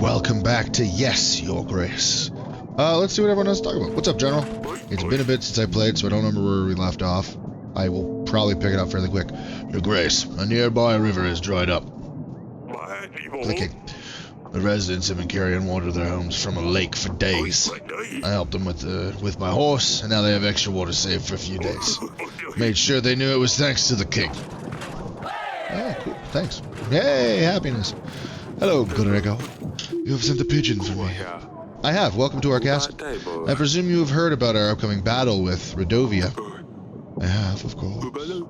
Welcome back to Yes, Your Grace. Let's see what everyone has to talk about. What's up, General? It's been a bit since I played, so I don't remember where we left off. I will probably pick it up fairly quick. Your Grace, a nearby river has dried up. Clicking. The residents have been carrying water to their homes from a lake for days. I helped them with my horse, and now they have extra water saved for a few days. Made sure they knew it was thanks to the king. Oh, cool. Thanks. Yay, happiness. Hello, Gorego. You have sent a pigeon for me. I have. Welcome to our castle. I presume you have heard about our upcoming battle with Redovia. I have, of course.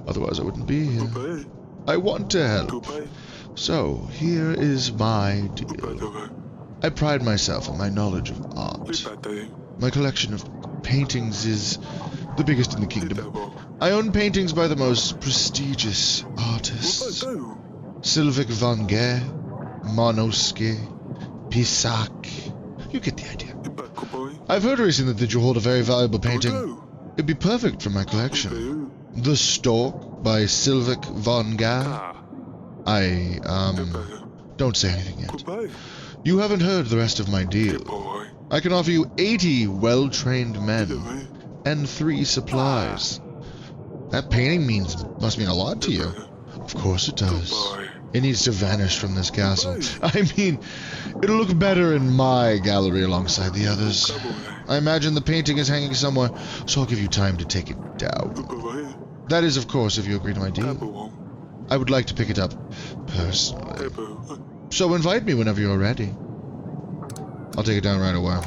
Otherwise I wouldn't be here. I want to help. So, here is my deal. I pride myself on my knowledge of art. My collection of paintings is the biggest in the kingdom. I own paintings by the most prestigious artists. Sylvik van Gogh, Monoske, Pisac. You get the idea. I've heard recently that you hold a very valuable painting. It'd be perfect for my collection. The Stork by Sylvik van Gogh. Don't say anything yet. You haven't heard the rest of my deal. I can offer you 80 well-trained men and 3 supplies. That painting must mean a lot to you. Of course it does. It needs to vanish from this castle. I mean, it'll look better in my gallery alongside the others. I imagine the painting is hanging somewhere, so I'll give you time to take it down. That is, of course, if you agree to my deal. I would like to pick it up personally. So invite me whenever you're ready. I'll take it down right away.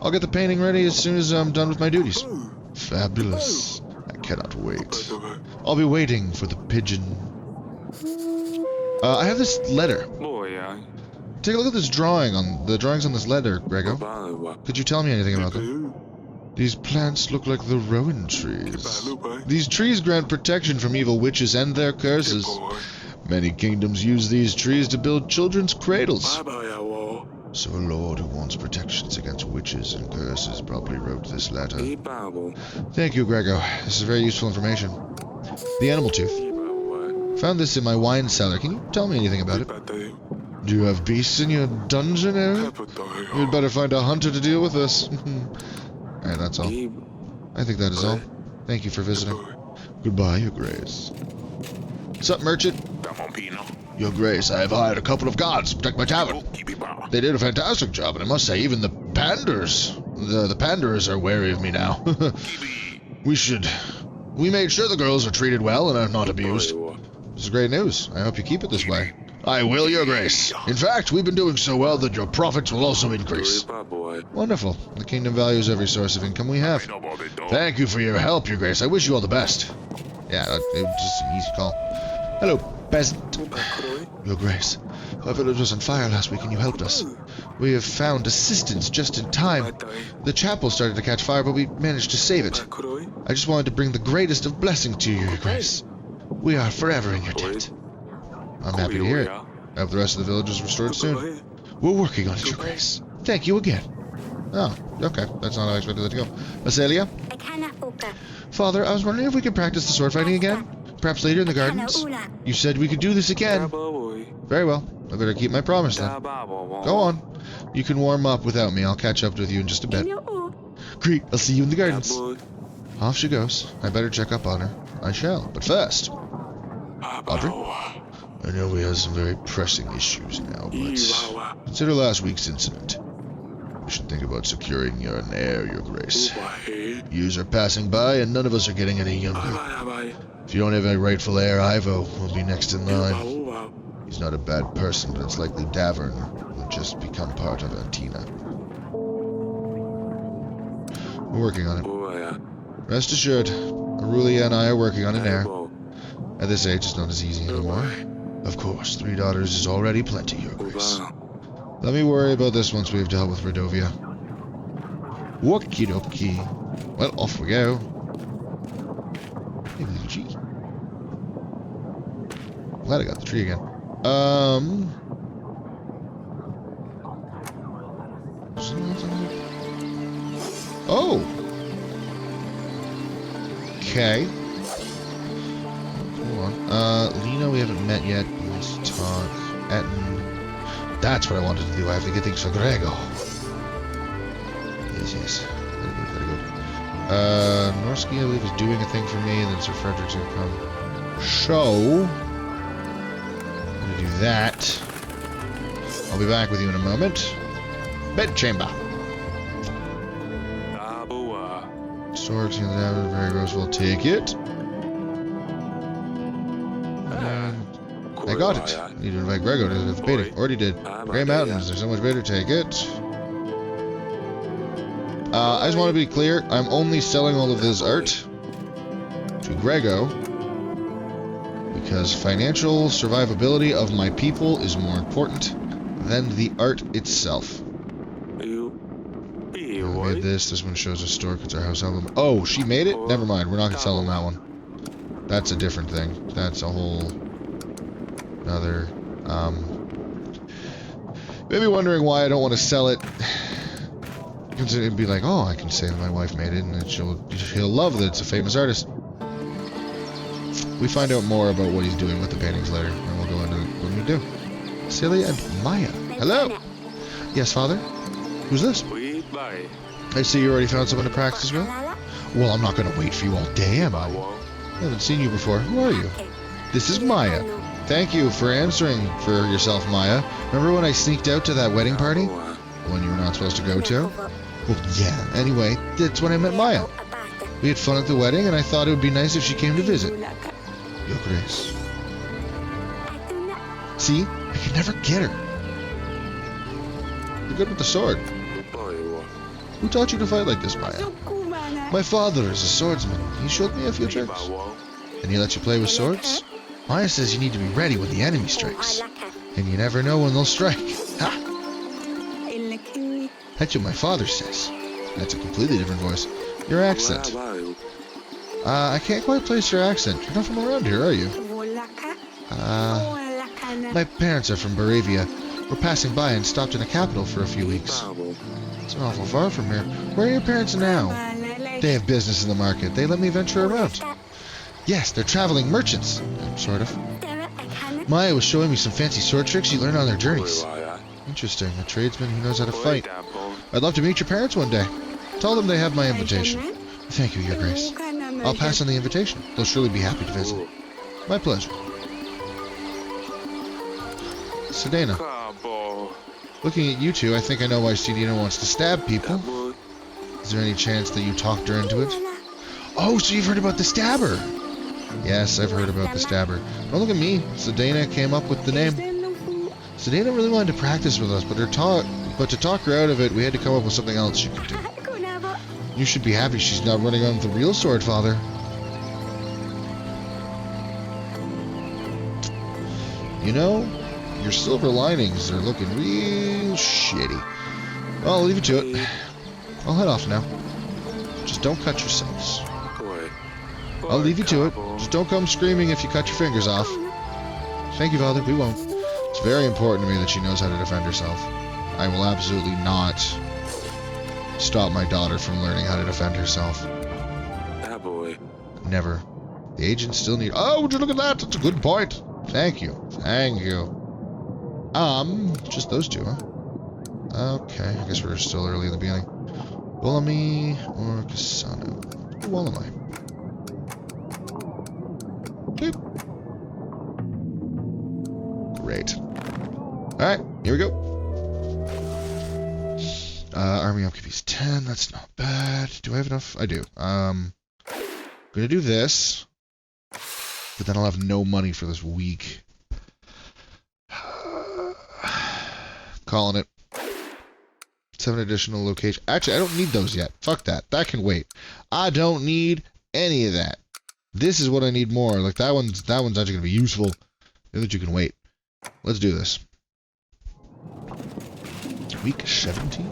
I'll get the painting ready as soon as I'm done with my duties. Fabulous. I cannot wait. I'll be waiting for the pigeon. I have this letter. Take a look at this drawing on the drawings on this letter, Grego. Could you tell me anything about them? These plants look like the rowan trees. These trees grant protection from evil witches and their curses. Many kingdoms use these trees to build children's cradles. So a lord who wants protections against witches and curses probably wrote this letter. Thank you, Grego. This is very useful information. The animal tooth. Found this in my wine cellar. Can you tell me anything about it? Do you have beasts in your dungeon area? You'd better find a hunter to deal with this. Alright, that's all. I think that is all. Thank you for visiting. Goodbye, Your Grace. Sup, merchant? Your Grace, I have hired a couple of guards to protect my tavern. They did a fantastic job, and I must say, even the panders, the panderers are wary of me now. We made sure the girls are treated well and are not abused. This is great news. I hope you keep it this way. I will, Your Grace. In fact, we've been doing so well that your profits will also increase. Wonderful. The kingdom values every source of income we have. Thank you for your help, Your Grace. I wish you all the best. Yeah, it was just an easy call. Hello, peasant. Your Grace, our village was on fire last week and you helped us. We have found assistance just in time. The chapel started to catch fire, but we managed to save it. I just wanted to bring the greatest of blessings to you, Your Grace. We are forever in your debt. I'm happy to hear it. I hope the rest of the village is restored soon. We're working on it, Your Grace. Thank you again. Oh, okay. That's not how I expected that to go. Azelia? Father, I was wondering if we could practice the sword fighting again? Perhaps later in the gardens? You said we could do this again. Very well. I better keep my promise then. Go on. You can warm up without me. I'll catch up with you in just a bit. Great. I'll see you in the gardens. Off she goes. I better check up on her. I shall. But first... Audrey? I know we have some very pressing issues now, but consider last week's incident. We should think about securing your heir, Your Grace. Years are passing by, and none of us are getting any younger. If you don't have a rightful heir, Ivo will be next in line. He's not a bad person, but it's likely Davern will just become part of Antina. We're working on it. Rest assured, Aurelia and I are working on an heir. At this age, it's not as easy anymore. Of course, 3 daughters is already plenty, Your Grace. Let me worry about this once we've dealt with Redovia. Okie dokie. Well, off we go. Hey, little G. Glad I got the tree again. Oh! Okay. Hold on. Lena we haven't met yet. Let's talk. Etten. That's what I wanted to do. I have to get things for Grego. Yes. Very good. Norsky, I believe, is doing a thing for me, and then Sir Frederick's gonna come. So, I'm gonna do that. I'll be back with you in a moment. Bedchamber. Storks in the damage, very gross. We'll take it. I got it. I need to invite Grego to the baiting. Already did. Grey Mountains. There's so much better. Take it. I just want to be clear. I'm only selling all of this art to Grego because financial survivability of my people is more important than the art itself. I made this. This one shows a stork. It's our house album. Oh, she made it? Never mind. We're not going to sell them that one. That's a different thing. That's a whole another, maybe wondering why I don't want to sell it. It'd be like, oh, I can say that my wife made it, and he'll love that it's a famous artist. We find out more about what he's doing with the paintings later, and we'll go into what we do. Celia and Maya. Hello. Yes, Father? Who's this? I see you already found someone to practice with. Well, I'm not going to wait for you all day, am I? I haven't seen you before. Who are you? This is Maya. Thank you for answering for yourself, Maya. Remember when I sneaked out to that wedding party? The one you were not supposed to go to? Well, yeah. Anyway, that's when I met Maya. We had fun at the wedding, and I thought it would be nice if she came to visit. Your Grace. See? I can never get her. You're good with the sword. Who taught you to fight like this, Maya? My father is a swordsman. He showed me a few tricks. And he lets you play with swords? Maya says you need to be ready when the enemy strikes. And you never know when they'll strike. Ha! That's what my father says. That's a completely different voice. Your accent. I can't quite place your accent. You're not from around here, are you? My parents are from Baravia. We're passing by and stopped in the capital for a few weeks. It's an awful far from here. Where are your parents now? They have business in the market. They let me venture around. Yes, they're traveling merchants. Sort of. Maya was showing me some fancy sword tricks you learn on their journeys. Interesting. A tradesman who knows how to fight. I'd love to meet your parents one day. Tell them they have my invitation. Thank you, Your Grace. I'll pass on the invitation. They'll surely be happy to visit. My pleasure. Sedena. Looking at you two, I think I know why Sedena wants to stab people. Is there any chance that you talked her into it? Oh, so you've heard about the stabber? Yes, I've heard about the stabber. Don't look at me. Sedena came up with the name. Sedena really wanted to practice with us, but to talk her out of it, we had to come up with something else she could do. You should be happy she's not running on with the real sword, Father. You know, your silver linings are looking real shitty. Well, I'll leave you to it. I'll head off now. Just don't cut yourselves. I'll leave you to it. Just don't come screaming if you cut your fingers off. Thank you, Father. We won't. It's very important to me that she knows how to defend herself. I will absolutely not stop my daughter from learning how to defend herself. Never. The agents still need... Oh, would you look at that? That's a good point. Thank you. Thank you. Just those two, huh? Okay, I guess we're still early in the beginning. Wolami or Cassano? Who am I? Boop. Great. Alright, here we go. Army upkeep is 10. That's not bad. Do I have enough? I do. Gonna do this. But then I'll have no money for this week. Calling it. 7 additional locations. Actually, I don't need those yet. Fuck that. That can wait. I don't need any of that. This is what I need more. Like that one's actually gonna be useful. The other two can wait. Let's do this. Week 17.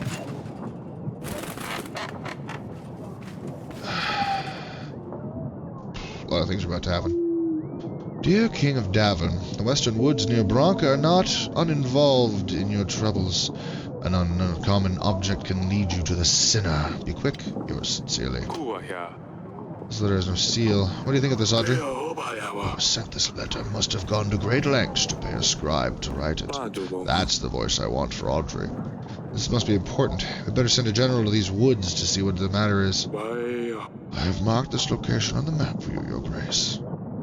A lot of things are about to happen. Dear King of Davin, the western woods near Branca are not uninvolved in your troubles. An uncommon object can lead you to the sinner. Be quick. Yours sincerely. This letter has no seal. What do you think of this, Audrey? Whoever sent this letter must have gone to great lengths to pay a scribe to write it. That's the voice I want for Audrey. This must be important. We better send a general to these woods to see what the matter is. I have marked this location on the map for you, Your Grace.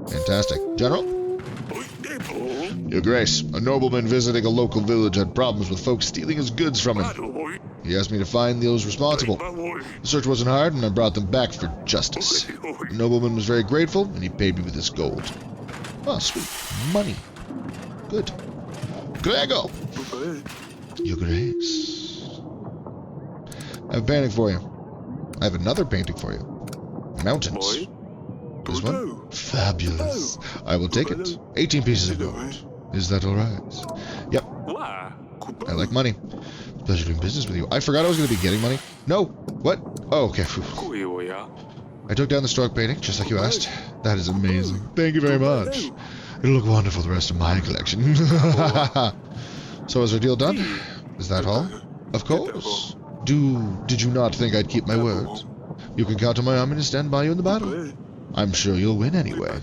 Fantastic. General? Your Grace, a nobleman visiting a local village had problems with folks stealing his goods from him. He asked me to find those responsible. The search wasn't hard, and I brought them back for justice. The nobleman was very grateful, and he paid me with his gold. Oh, sweet. Money. Good. Grego! Your Grace. I have a painting for you. I have another painting for you. Mountains. This one? Fabulous. I will take it. 18 pieces of gold. Is that alright? Yep. I like money. Pleasure doing business with you. I forgot I was going to be getting money. No. What? Oh, okay. I took down the stork painting, just like you asked. That is amazing. Thank you very much. It'll look wonderful the rest of my collection. So is our deal done? Is that all? Of course. Did you not think I'd keep my word? You can count on my army to stand by you in the battle. I'm sure you'll win anyway.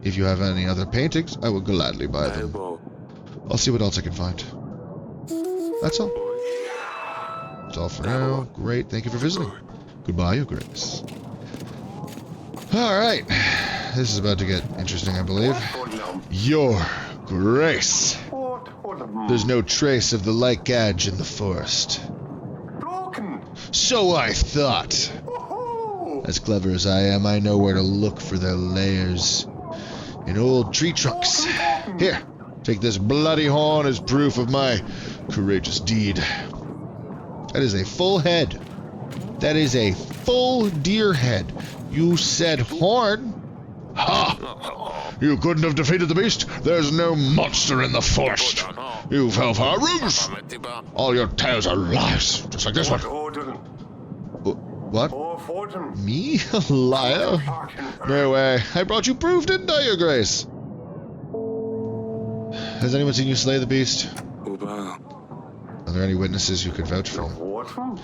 If you have any other paintings, I will gladly buy them. I'll see what else I can find. That's all. That's all for now. Great, thank you for visiting. Goodbye, Your Grace. Alright. This is about to get interesting, I believe. Your Grace. There's no trace of the light gadge in the forest. So I thought. As clever as I am, I know where to look for their lairs. In old tree trunks. Here, take this bloody horn as proof of my courageous deed. That is a full head. That is a full deer head. You said horn? Ha! You couldn't have defeated the beast? There's no monster in the forest. You fell for a ruse. All your tales are lies, just like this one. What? Me? A liar? No way. I brought you proof, didn't I, Your Grace? Has anyone seen you slay the beast? Are there any witnesses who could vouch for him?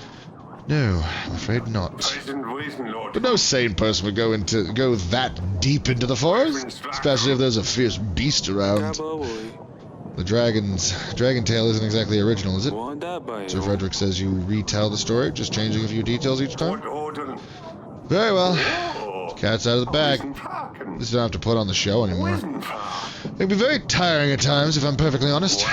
No, I'm afraid not. But no sane person would go that deep into the forest, especially if there's a fierce beast around. The dragon tale isn't exactly original, is it? Sir Frederick says you retell the story, just changing a few details each time? Very well. Cat's out of the bag. At least I don't have to put on the show anymore. It can be very tiring at times, if I'm perfectly honest.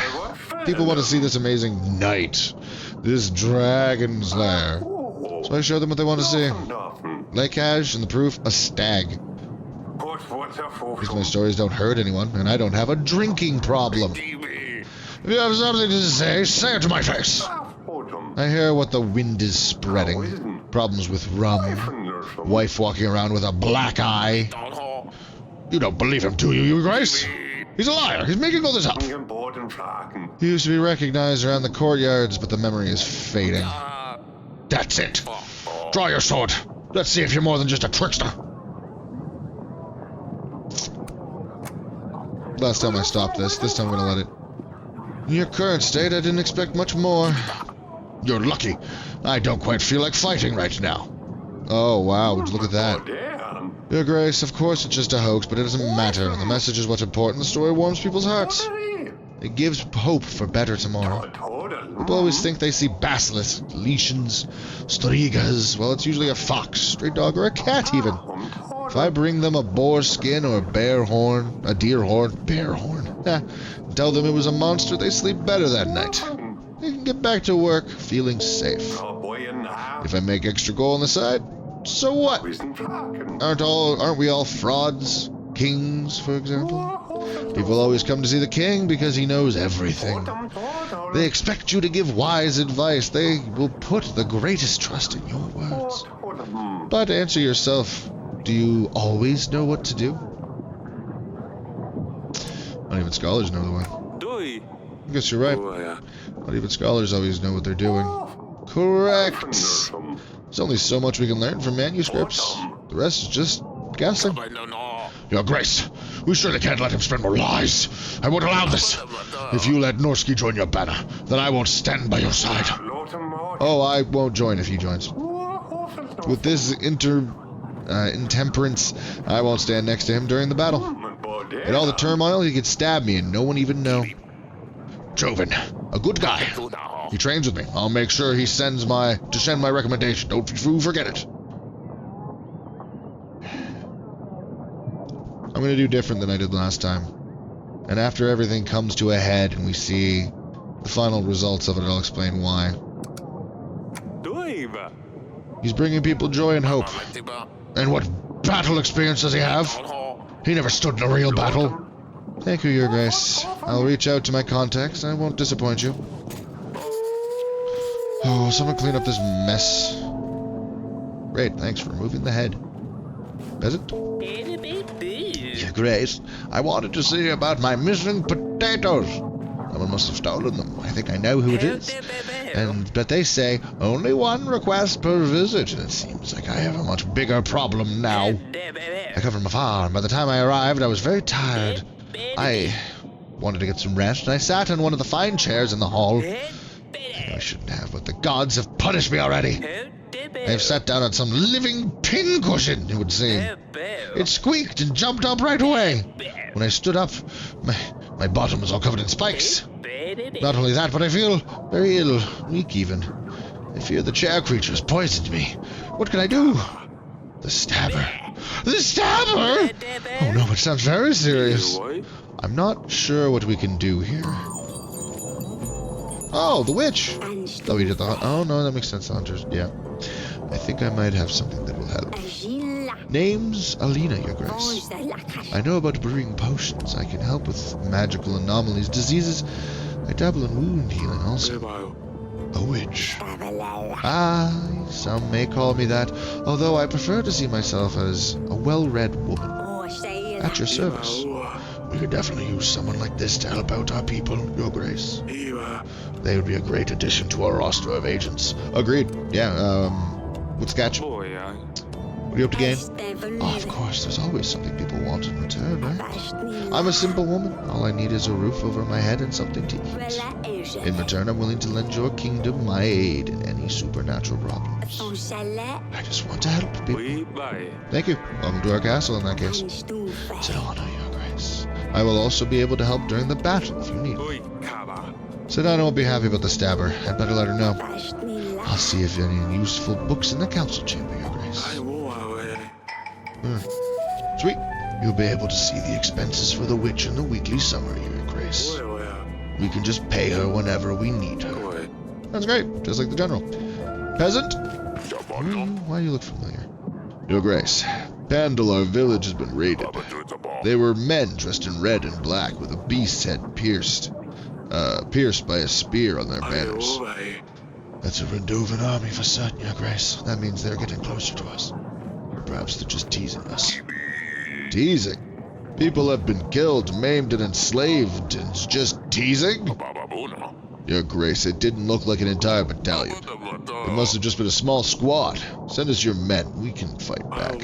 People want to see this amazing knight, this dragon's lair. So I show them what they want to see. Lake Ash and the proof, a stag. Because my stories don't hurt anyone, and I don't have a drinking problem. If you have something to say it to my face. I hear what the wind is spreading. Problems with rum. Wife walking around with a black eye. You don't believe him, do you, Your Grace? He's a liar. He's making all this up. He used to be recognized around the courtyards, but the memory is fading. That's it. Draw your sword. Let's see if you're more than just a trickster. Last time I stopped this time I'm gonna let it. In your current state, I didn't expect much more. You're lucky. I don't quite feel like fighting right now. Oh, wow, would you look at that? Your Grace, of course it's just a hoax, but it doesn't matter. The message is what's important. The story warms people's hearts. It gives hope for better tomorrow. People always think they see basilisks, leishans, strigas. Well, it's usually a fox, stray dog, or a cat even. If I bring them a boar skin or a bear horn, a deer horn, bear horn, tell them it was a monster, they sleep better that night. They can get back to work feeling safe. If I make extra gold on the side, so what? Aren't we all frauds? Kings, for example? People always come to see the king because he knows everything. They expect you to give wise advice. They will put the greatest trust in your words. But answer yourself, do you always know what to do? Not even scholars know the way. I guess you're right. Not even scholars always know what they're doing. Correct. There's only so much we can learn from manuscripts. The rest is just guessing. Your Grace, we surely can't let him spread more lies. I won't allow this. If you let Norsky join your banner, then I won't stand by your side. Oh, I won't join if he joins. With this intemperance, I won't stand next to him during the battle. In all the turmoil, he could stab me and no one even know. Joven, a good guy. He trains with me. I'll make sure he sends my recommendation. Don't you forget it. I'm going to do different than I did last time. And after everything comes to a head and we see the final results of it, I'll explain why. He's bringing people joy and hope. And what battle experience does he have? He never stood in a real battle. Thank you, Your Grace. I'll reach out to my contacts. I won't disappoint you. Oh, someone clean up this mess. Great, thanks for removing the head. Peasant? Your Grace, I wanted to see about my missing potatoes. Someone must have stolen them. I think I know who it is. But they say only one request per visit, and it seems like I have a much bigger problem now. I come from afar, and by the time I arrived, I was very tired. I wanted to get some rest, and I sat in one of the fine chairs in the hall. I know I shouldn't have, but the gods have punished me already. I have sat down on some living pincushion, it would seem. It squeaked and jumped up right away. When I stood up, my bottom was all covered in spikes. Not only that, but I feel very ill, weak even. I fear the chair creature has poisoned me. What can I do? The stabber. The stabber? Oh no, it sounds very serious. I'm not sure what we can do here. Oh, the witch. Oh, we did the... Oh no, that makes sense, the hunters. Yeah. I think I might have something that will help. Name's Alina, Your Grace. I know about brewing potions. I can help with magical anomalies, diseases. I dabble in wound healing also. A witch. Ah, some may call me that, although I prefer to see myself as a well-read woman. At your service. We could definitely use someone like this to help out our people, Your Grace. They would be a great addition to our roster of agents. Agreed. Yeah, what's catch? What do you hope to gain? Oh, of course, there's always something people want in return, right? I'm a simple woman. All I need is a roof over my head and something to eat. In return, I'm willing to lend your kingdom my aid in any supernatural problems. I just want to help people. Thank you. Welcome to our castle in that case. It's an honor, Your Grace. I will also be able to help during the battle if you need me. Sedona won't be happy about the stabber. I'd better let her know. I'll see if there are any useful books in the council chamber, Your Grace. Sweet. You'll be able to see the expenses for the witch in the weekly summary, Your Grace. We can just pay her whenever we need her. That's great, just like the general. Peasant? Why do you look familiar? Your Grace, Pandalar village has been raided. They were men dressed in red and black with a beast's head pierced by a spear on their banners. That's a Rendovan army for certain, Your Grace. That means they're getting closer to us. Or perhaps they're just teasing us. Teasing? People have been killed, maimed, and enslaved, and it's just teasing? Your Grace, it didn't look like an entire battalion. It must have just been a small squad. Send us your men. We can fight back.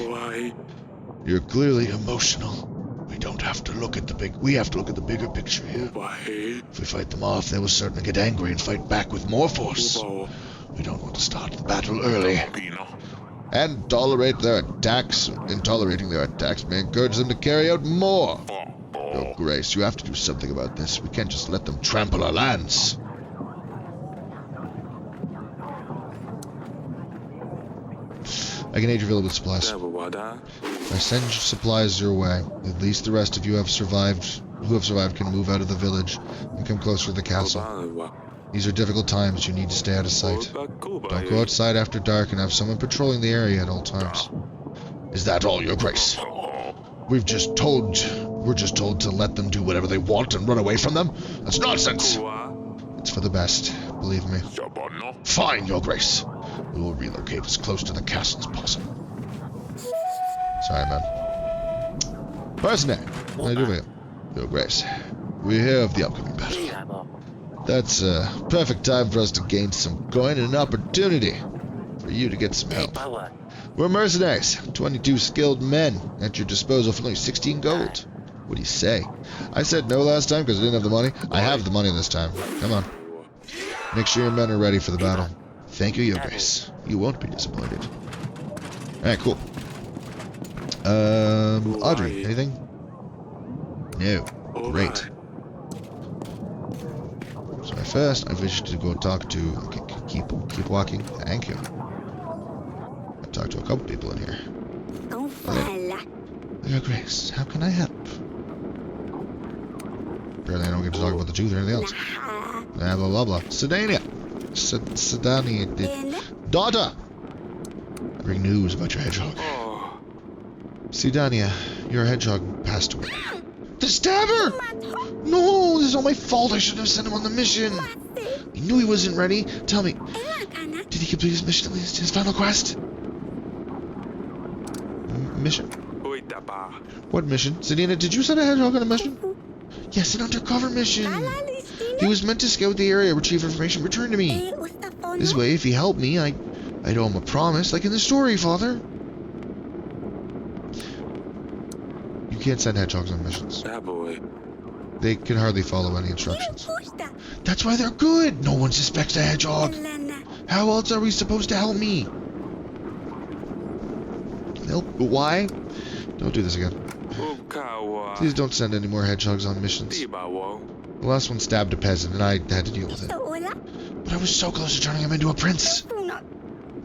You're clearly emotional. We don't have to look at the we have to look at the bigger picture here. If we fight them off, they will certainly get angry and fight back with more force. We don't want to start the battle early. And tolerate their attacks. In tolerating their attacks may encourage them to carry out more. Your Grace, you have to do something about this. We can't just let them trample our lands. I can aid your village with supplies. If I send supplies your way, at least the rest of you who have survived can move out of the village and come closer to the castle. These are difficult times. You need to stay out of sight. Don't go outside after dark and have someone patrolling the area at all times. Is that all, Your Grace? We're just told to let them do whatever they want and run away from them? That's nonsense! It's for the best, believe me. Fine, Your Grace. We will relocate as close to the castle as possible. Sorry, man. Personally, I do. Your Grace, we hear of the upcoming battle. That's a perfect time for us to gain some coin and an opportunity for you to get some help. We're mercenaries, 22 skilled men at your disposal for only 16 gold. What do you say? I said no last time because I didn't have the money. I have the money this time. Come on. Make sure your men are ready for the battle. Thank you, Your Grace. You won't be disappointed. Alright, cool. Audrey, anything? No. Great. So first, I wish to go talk to... Okay, keep walking. Thank you. I talked to a couple people in here. Your Grace, how can I help? Apparently I don't get to talk about the tooth or anything else. Blah, blah, blah, blah. Sedania. Sedania. Daughter! I bring news about your hedgehog. Sedania, your hedgehog passed away. The stabber! No, this is all my fault. I should have sent him on the mission. He knew he wasn't ready. Tell me, did he complete his mission, at least his final quest? Mission? What mission? Sedania, did you send a hedgehog on a mission? Yes, an undercover mission. He was meant to scout the area, retrieve information, return to me. This way, if he helped me, I'd owe him a promise, like in the story, Father. You can't send hedgehogs on missions. They can hardly follow any instructions. That's why they're good. No one suspects a hedgehog. How else are we supposed to help me? Help? Why? Don't do this again. Please don't send any more hedgehogs on missions. The last one stabbed a peasant, and I had to deal with it. But I was so close to turning him into a prince.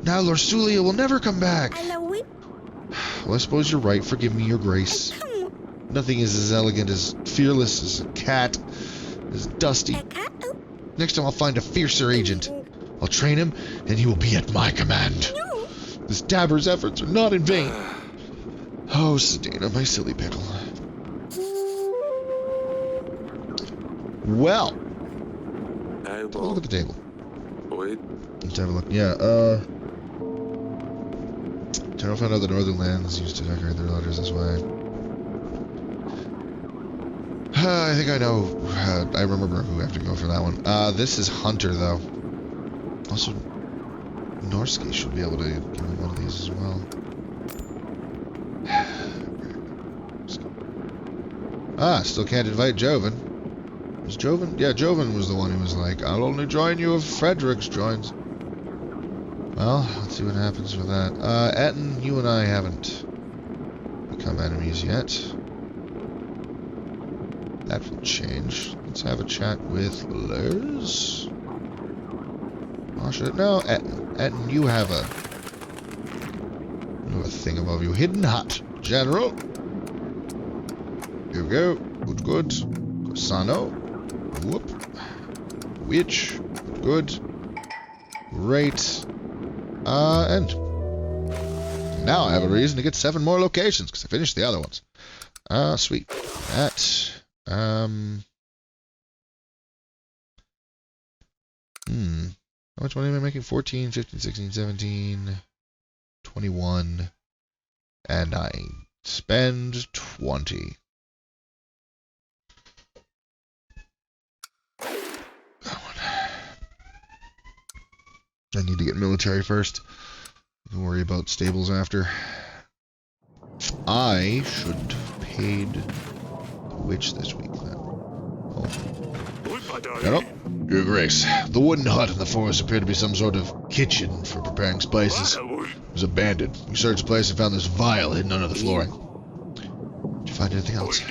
Now Lord Sulia will never come back. Well, I suppose you're right. Forgive me, Your Grace. Nothing is as elegant, as fearless as a cat, as dusty. Next time I'll find a fiercer agent. I'll train him, and he will be at my command. The stabber's efforts are not in vain. Oh, Sedana, my silly pickle. Well. Look at the table. Let's have a look. Yeah, General found out the northern lands used to decorate their letters this way. I think I know. I remember who I have to go for that one. This is Hunter, though. Also, Norski should be able to give me one of these as well. Still can't invite Joven. Was Joven? Yeah, Joven was the one who was like, I'll only join you if Fredericks joins. Well, let's see what happens with that. Etten, you and I haven't become enemies yet. That will change. Let's have a chat with Lurs. Oh, shit. No, Etten, you have a thing above you. Hidden Hut. General. Here we go. Good. Sano. Whoop. Witch. Good. Great. And now I have a reason to get 7 more locations because I finished the other ones. Sweet. That. How much money am I making? 14, 15, 16, 17, 21. And I spend 20. I need to get military first. Don't worry about stables after. I should have paid the witch this week then. Oh. Shut up. Your Grace. The wooden hut in the forest appeared to be some sort of kitchen for preparing spices. It was abandoned. We searched the place and found this vial hidden under the flooring. Did you find anything else?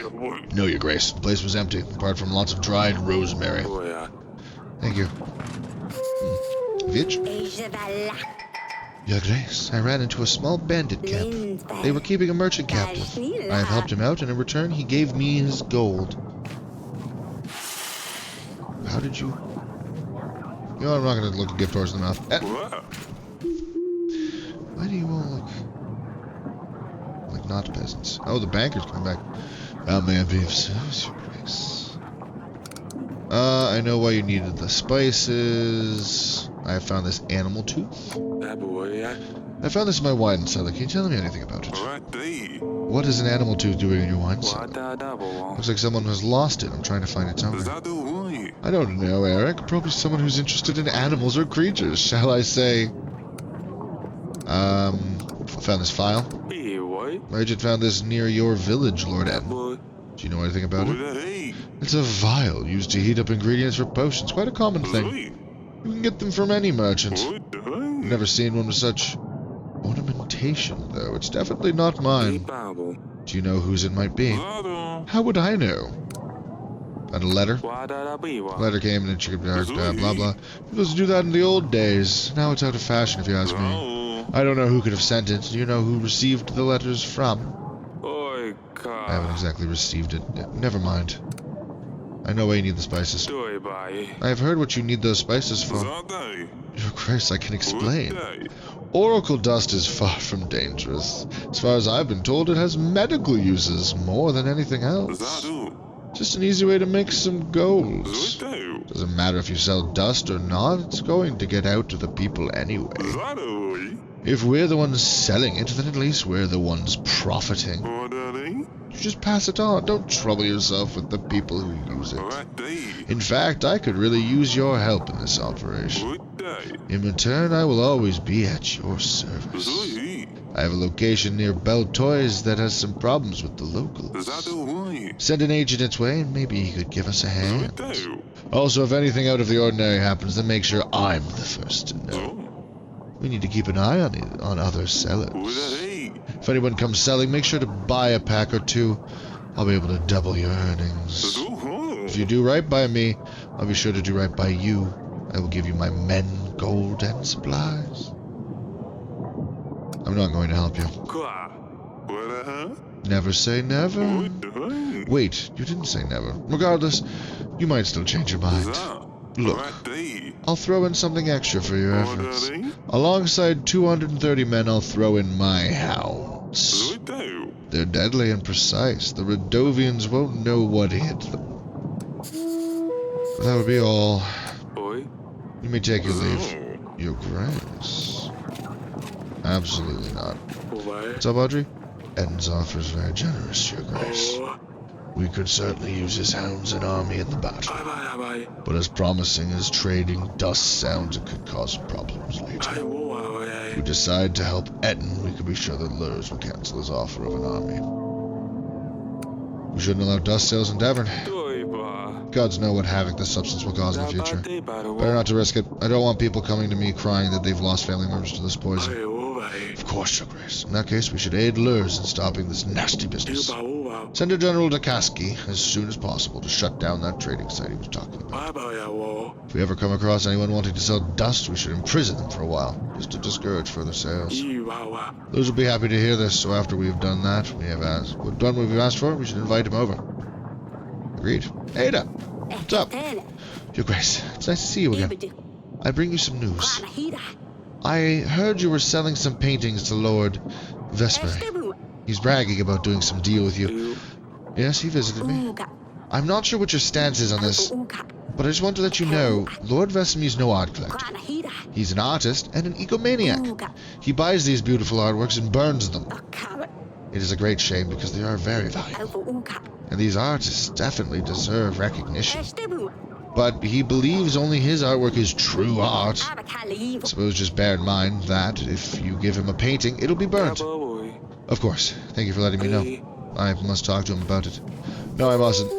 No, Your Grace. The place was empty, apart from lots of dried rosemary. Thank you. Vitch? Your Grace, I ran into a small bandit camp. They were keeping a merchant captive. I have helped him out, and in return, he gave me his gold. How did you... You know, I'm not going to look a gift horse in the mouth. Why do you all look... like not peasants? Oh, the banker's coming back. May I be of service, Your Grace? I know why you needed the spices. I found this animal tooth. I found this in my wine cellar. Can you tell me anything about it? What is an animal tooth doing in your wine cellar? Looks like someone has lost it. I'm trying to find its owner. I don't know, Eric. Probably someone who's interested in animals or creatures, shall I say. I found this file. My agent found this near your village, Lord Etten. Do you know anything about it? It's a vial used to heat up ingredients for potions. Quite a common thing. You can get them from any merchant. I've never seen one with such ornamentation. reputation, though. It's definitely not mine. Do you know whose it might be? How would I know? And a letter? Letter came and she blah blah. People used to do that in the old days. Now it's out of fashion, if you ask me. I don't know who could have sent it. Do you know who received the letters from? I haven't exactly received it. Never mind. I know why you need the spices. I have heard what you need those spices for. Your Grace, I can explain. Oracle dust is far from dangerous. As far as I've been told, it has medical uses more than anything else. Just an easy way to make some gold. Doesn't matter if you sell dust or not, it's going to get out to the people anyway. If we're the ones selling it, then at least we're the ones profiting. You just pass it on. Don't trouble yourself with the people who use it. In fact, I could really use your help in this operation. In return, I will always be at your service. I have a location near Bell Toys that has some problems with the locals. Send an agent its way, and maybe he could give us a hand. Also, if anything out of the ordinary happens, then make sure I'm the first to know. We need to keep an eye on other sellers. If anyone comes selling, make sure to buy a pack or two. I'll be able to double your earnings. If you do right by me, I'll be sure to do right by you. I will give you my men, gold, and supplies. I'm not going to help you. Never say never. Wait, you didn't say never. Regardless, you might still change your mind. Look, I'll throw in something extra for your efforts. Alongside 230 men, I'll throw in my hounds. They're deadly and precise. The Radovians won't know what hit them. That would be all. You may take your leave. Your Grace. Absolutely not. What's up, Audrey? Eden's offer is very generous, Your Grace. We could certainly use his hounds and army in the battle. But as promising as trading dust sounds, it could cause problems later. If we decide to help Eden, we can be sure that Lurs will cancel his offer of an army. We shouldn't allow dust sales in Devon. Gods know what havoc this substance will cause in the future. Better not to risk it. I don't want people coming to me crying that they've lost family members to this poison. Of course, Your Grace. In that case, we should aid Lurs in stopping this nasty business. Send a General Dakaski as soon as possible to shut down that trading site he was talking about. If we ever come across anyone wanting to sell dust, we should imprison them for a while, just to discourage further sales. Lurs will be happy to hear this, so after we've done that, we've done what we've asked for, we should invite him over. Agreed. Ada! What's up? Your Grace, it's nice to see you again. I bring you some news. I heard you were selling some paintings to Lord Vesper. He's bragging about doing some deal with you. Yes, he visited me. I'm not sure what your stance is on this, but I just want to let you know, Lord Vesemir's no art collector. He's an artist and an egomaniac. He buys these beautiful artworks and burns them. It is a great shame because they are very valuable, and these artists definitely deserve recognition. But he believes only his artwork is true art. Suppose just bear in mind that if you give him a painting, it'll be burnt. Of course. Thank you for letting me know. I must talk to him about it. No, I mustn't.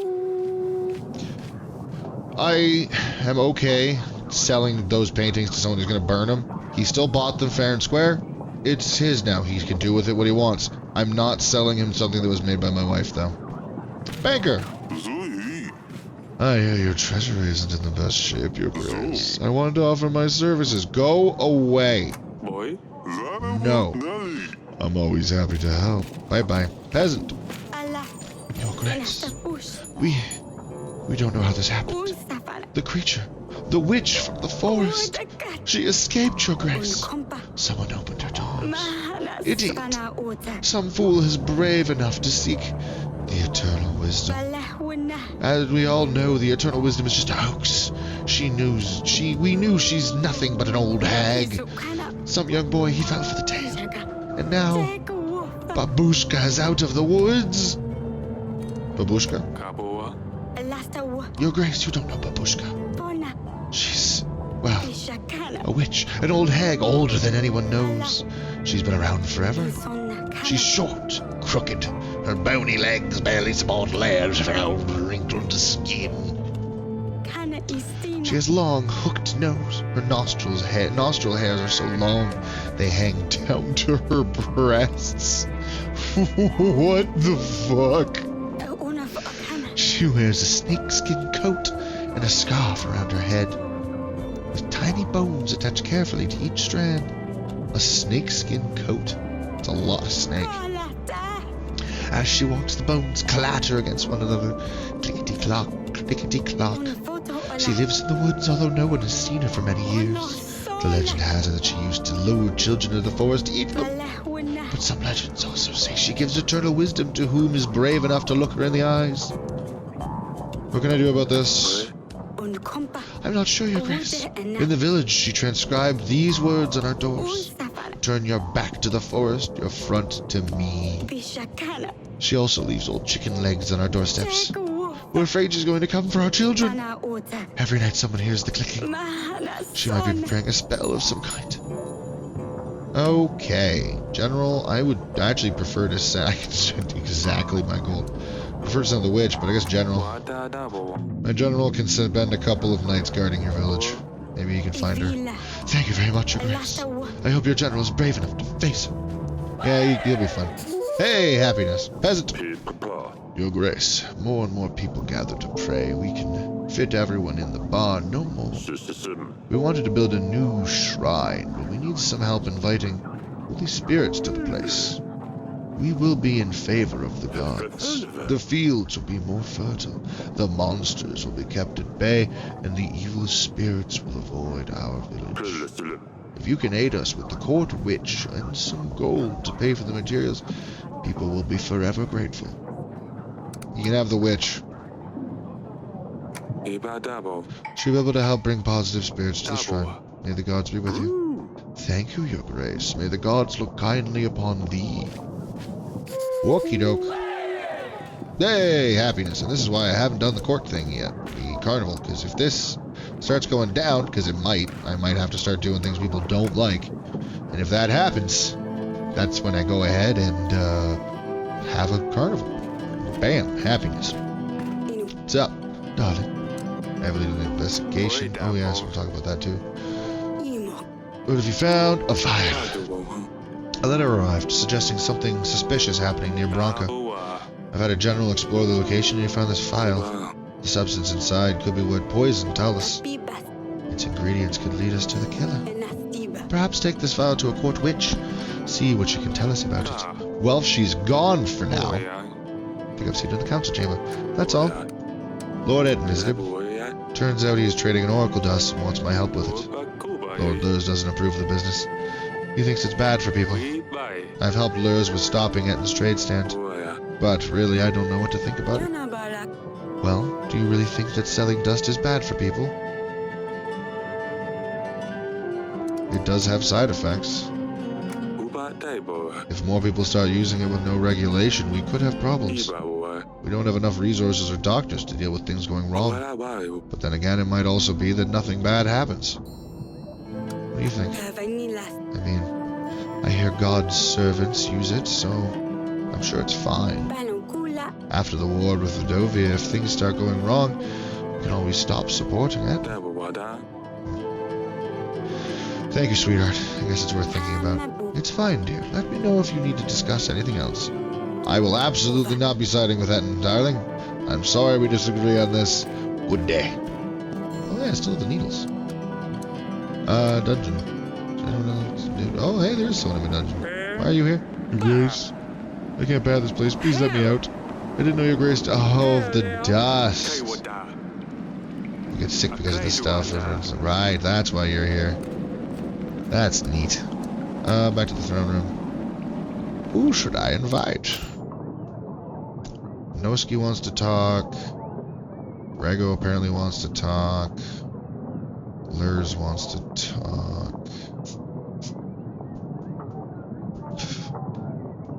I am okay selling those paintings to someone who's going to burn them. He still bought them fair and square. It's his now. He can do with it what he wants. I'm not selling him something that was made by my wife, though. Banker! I hear your treasury isn't in the best shape, Your Grace. I wanted to offer my services. Go away. No. I'm always happy to help. Bye-bye. Peasant. Your Grace. We don't know how this happened. The creature. The witch from the forest. She escaped, Your Grace. Someone opened her doors. Idiot. Some fool is brave enough to seek the eternal wisdom. As we all know, the eternal wisdom is just a hoax. We knew she's nothing but an old hag. Some young boy, he fell for the tale. And now, Babushka is out of the woods. Babushka? Your Grace, you don't know Babushka. She's, well, a witch, an old hag, older than anyone knows. She's been around forever. She's short, crooked. Her bony legs barely support layers of her old wrinkled skin. She has long, hooked nose. Her nostril hairs are so long, they hang down to her breasts. What the fuck? She wears a snakeskin coat and a scarf around her head, with tiny bones attached carefully to each strand. A snakeskin coat. It's a lot of snake. As she walks, the bones clatter against one another. Clickety-clock, clickety-clock. She lives in the woods, although no one has seen her for many years. The legend has it that she used to lure children of the forest to eat them. But some legends also say she gives eternal wisdom to whom is brave enough to look her in the eyes. What can I do about this? I'm not sure, Your Grace. In the village, she transcribed these words on our doors. Turn your back to the forest, your front to me. She also leaves old chicken legs on our doorsteps. We're afraid she's going to come for our children. Every night someone hears the clicking. She might be preparing a spell of some kind. Okay. General, I would actually prefer to send... I can send exactly my goal. I prefer to send the witch, but I guess General. My General can spend a couple of nights guarding your village. Maybe you can find her. Thank you very much, Your Grace. I hope your General is brave enough to face her. Yeah, he'll be fine. Hey, happiness. Peasant. Your Grace, more and more people gather to pray. We can fit everyone in the barn no more. We wanted to build a new shrine, but we need some help inviting holy spirits to the place. We will be in favor of the gods. The fields will be more fertile, the monsters will be kept at bay, and the evil spirits will avoid our village. If you can aid us with the court witch and some gold to pay for the materials, people will be forever grateful. You can have the witch. She'll be able to help bring positive spirits to the shrine. May the gods be with you. Thank you, Your Grace. May the gods look kindly upon thee. Wokey doke. Yay, happiness. And this is why I haven't done the court thing yet. The carnival. Because if this starts going down, because it might, I might have to start doing things people don't like. And if that happens, that's when I go ahead and have a carnival. Bam, happiness. What's up, darling? I have a little investigation. Oh yes, we'll talk about that too. What have you found? A file. A letter arrived suggesting something suspicious happening near Branca. I've had a general explore the location and he found this file. The substance inside could be what poisoned Talus. Its ingredients could lead us to the killer. Perhaps take this file to a court witch. See what she can tell us about it. Well, she's gone for now. I think I've seen it in the council chamber. That's all. Lord Etten, isn't it? Turns out he is trading an oracle dust and wants my help with it. Lord Lurs doesn't approve of the business. He thinks it's bad for people. I've helped Lurs with stopping Etten's trade stand. But really, I don't know what to think about it. Well, do you really think that selling dust is bad for people? It does have side effects. If more people start using it with no regulation, we could have problems. We don't have enough resources or doctors to deal with things going wrong. But then again, it might also be that nothing bad happens. What do you think? I mean, I hear God's servants use it, so I'm sure it's fine. After the war with Vidovia, if things start going wrong, we can always stop supporting it. Thank you, sweetheart. I guess it's worth thinking about. It's fine, dear. Let me know if you need to discuss anything else. I will absolutely not be siding with Etten, darling. I'm sorry we disagree on this. Good day. Oh yeah, still the needles. Dungeon. Oh, hey, there's someone in a dungeon. Why are you here? Your Grace. I can't bear this place. Please let me out. I didn't know Your Grace... Oh, the dust. You get sick because of this stuff. Right, that's why you're here. That's neat. Back to the throne room. Who should I invite? Noski wants to talk. Rego apparently wants to talk. Lurs wants to talk.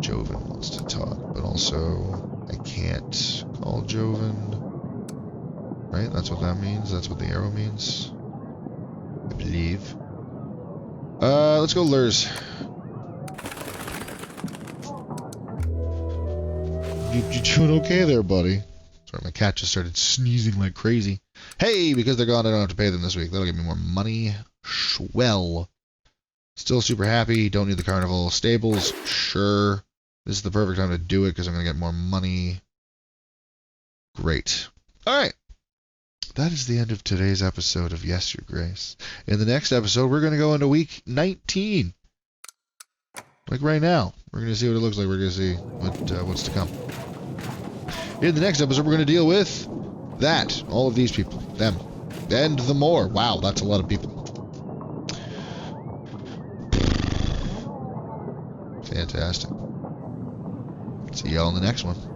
Joven wants to talk, but also I can't call Joven. Right? That's what that means. That's what the arrow means. I believe. Let's go Lurs. You doing okay there, buddy? Sorry, my cat just started sneezing like crazy. Hey, because they're gone, I don't have to pay them this week. That'll give me more money. Swell. Still super happy. Don't need the carnival. Stables, sure. This is the perfect time to do it because I'm going to get more money. Great. All right. That is the end of today's episode of Yes, Your Grace. In the next episode, we're going to go into week 19. Like right now. We're going to see what it looks like. We're going to see what's to come. In the next episode, we're going to deal with that. All of these people. Them. And the more. Wow, that's a lot of people. Fantastic. See y'all in the next one.